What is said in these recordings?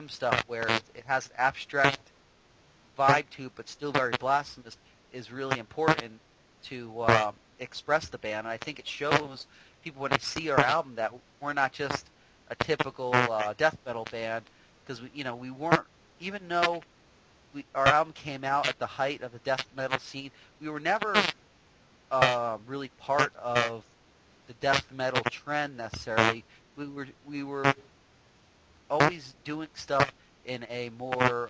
stuff where it has an abstract vibe to it, but still very blasphemous, is really important to express the band. And I think it shows people when they see our album that we're not just a typical death metal band, because we weren't, even though our album came out at the height of the death metal scene, we were never really part of the death metal trend necessarily. We were always doing stuff in a more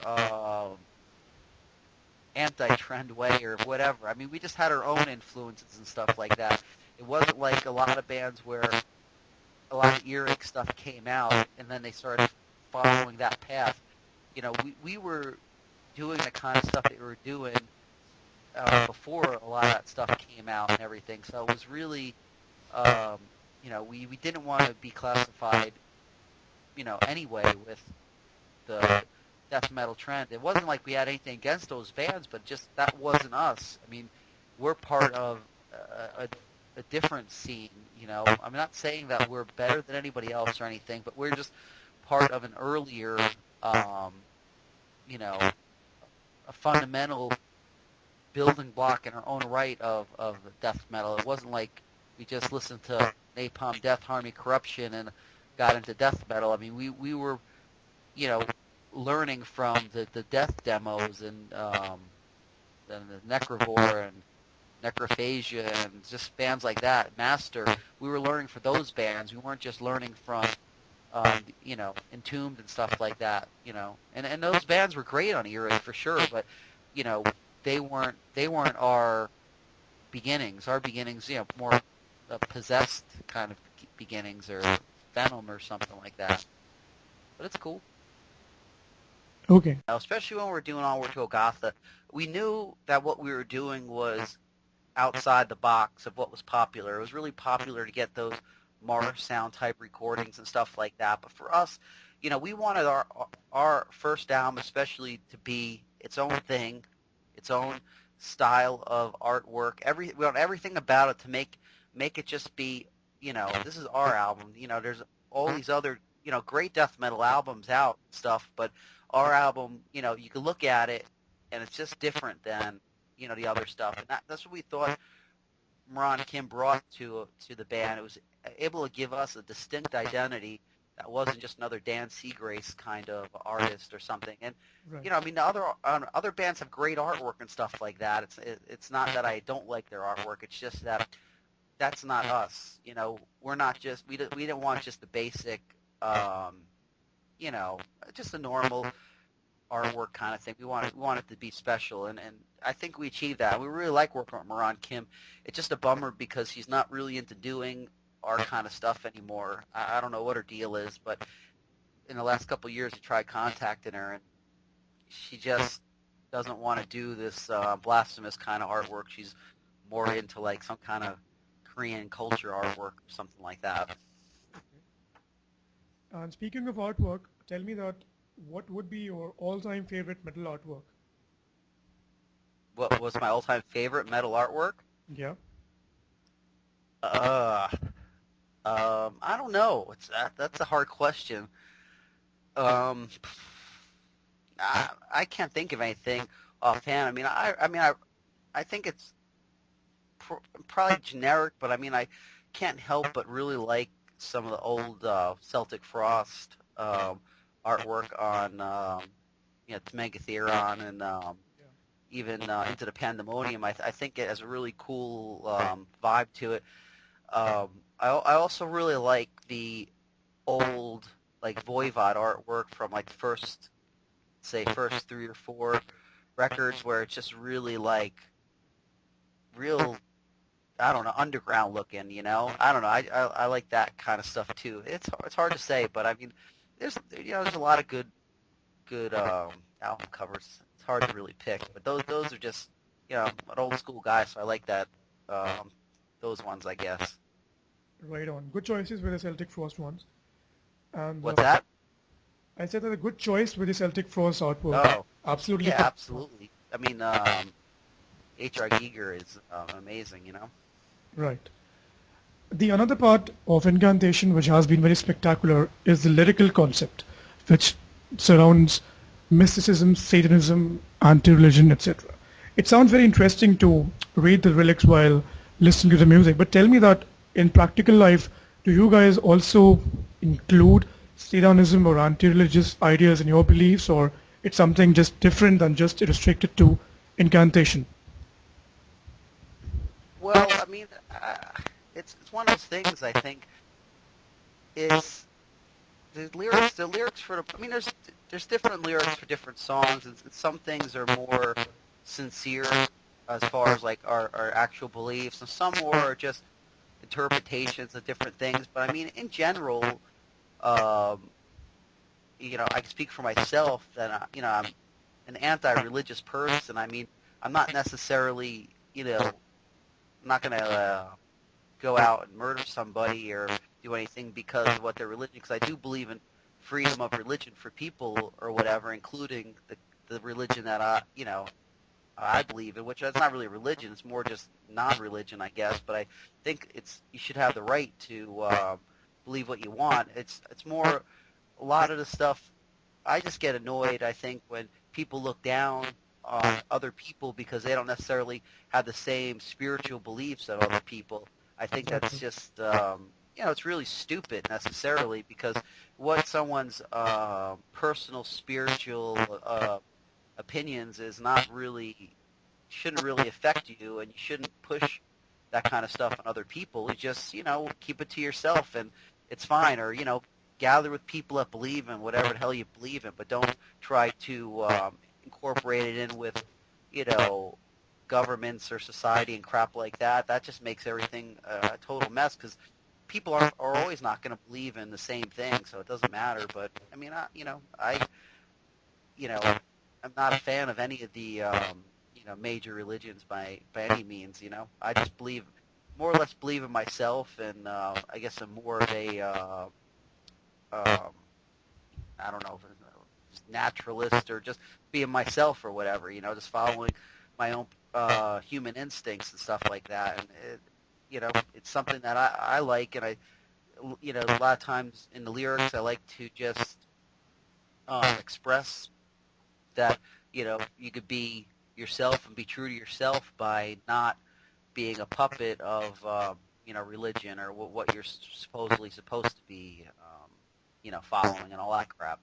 anti-trend way or whatever. I mean, we just had our own influences and stuff like that. It wasn't like a lot of bands where a lot of earache stuff came out and then they started following that path. We were doing the kind of stuff that we were doing before a lot of that stuff came out and everything. So it was really, we didn't want to be classified, anyway with the death metal trend. It wasn't like we had anything against those bands, but just that wasn't us. I mean, we're part of a different scene, I'm not saying that we're better than anybody else or anything, but we're just part of an earlier, a fundamental building block in our own right of death metal. It wasn't like we just listened to Napalm Death, Harmony Corruption and got into death metal. I mean, we were, learning from the death demos and the Necrovore and Necrophagia and just bands like that, Master. We were learning from those bands. We weren't just learning from, Entombed and stuff like that, And those bands were great on Earache for sure, but, they weren't our beginnings. Our beginnings, more possessed kind of beginnings or Venom or something like that. But it's cool. Okay. Especially when we're doing Onward to Golgotha, we knew that what we were doing was outside the box of what was popular. It was really popular to get those Mars sound type recordings and stuff like that. But for us, we wanted our first album especially to be its own thing, its own style of artwork. We want everything about it to make it just be, this is our album. There's all these other, great death metal albums out and stuff, but our album, you can look at it and it's just different than, the other stuff. And that's what we thought Moran Kim brought to the band. It was able to give us a distinct identity that wasn't just another Dan Seagrace kind of artist or something. And, Right. I mean, the other bands have great artwork and stuff like that. It's not that I don't like their artwork. It's just that that's not us. We're not just, we didn't want just the basic, just a normal artwork kind of thing. We want it to be special, and I think we achieved that. We really like working with Moran Kim. It's just a bummer because she's not really into doing our kind of stuff anymore. I don't know what her deal is, but in the last couple of years, we tried contacting her, and she just doesn't want to do this blasphemous kind of artwork. She's more into like some kind of Korean culture artwork or something like that. And speaking of artwork, tell me what would be your all-time favorite metal artwork? What was my all-time favorite metal artwork? Yeah. I don't know. That's a hard question. I can't think of anything offhand. I mean, I think it's probably generic, but I mean, I can't help but really like some of the old Celtic Frost artwork on, Megatheron and even Into the Pandemonium. I think it has a really cool vibe to it. I also really like the old like Voivod artwork from like first 3 or 4 records where it's just really like real, I don't know, underground looking, I don't know. I like that kind of stuff too. It's hard to say, but I mean, there's a lot of good album covers. It's hard to really pick, but those are just an old school guy, so I like that those ones, I guess. Right on. Good choices with the Celtic Frost ones. And What's that? I said that a good choice with the Celtic Frost artwork. Oh, Absolutely. yeah, absolutely. I mean, H.R. Giger is amazing, Right. The another part of Incantation which has been very spectacular is the lyrical concept, which surrounds mysticism, Satanism, anti-religion, etc. It sounds very interesting to read the lyrics while listening to the music, but tell me that in practical life, do you guys also include Satanism or anti-religious ideas in your beliefs, or it's something just different than just restricted to incantation? Well, I mean, it's one of those things. I think it's the lyrics. The lyrics for the. I mean, there's different lyrics for different songs, and some things are more sincere as far as like our actual beliefs, and some more are just interpretations of different things. But I mean, in general, um, I can speak for myself that I'm an anti-religious person. I mean, I'm not necessarily, I'm not gonna go out and murder somebody or do anything because of what their religion. Because I do believe in freedom of religion for people or whatever, including the religion that I believe in, which it's not really religion. It's more just non-religion, I guess. But I think you should have the right to believe what you want. It's more a lot of the stuff. I just get annoyed. I think when people look down on other people because they don't necessarily have the same spiritual beliefs of other people. I think that's Exactly. just it's really stupid necessarily because what someone's personal spiritual opinions is not really shouldn't really affect you, and you shouldn't push that kind of stuff on other people. You just keep it to yourself, and it's fine. Or gather with people that believe in whatever the hell you believe in, but don't try to incorporate it in with you know governments or society and crap like that. That just makes everything a total mess because people are always not going to believe in the same thing, so it doesn't matter. But I mean, I you know, I'm not a fan of any of the major religions by any means. I just believe more or less believe in myself, and I guess I'm more of a um, I don't know if it's just naturalist or just being myself or whatever. Just following my own human instincts and stuff like that. And it's something that I like, and a lot of times in the lyrics, I like to just express that you could be yourself and be true to yourself by not being a puppet of religion or what you're supposedly supposed to be following and all that crap.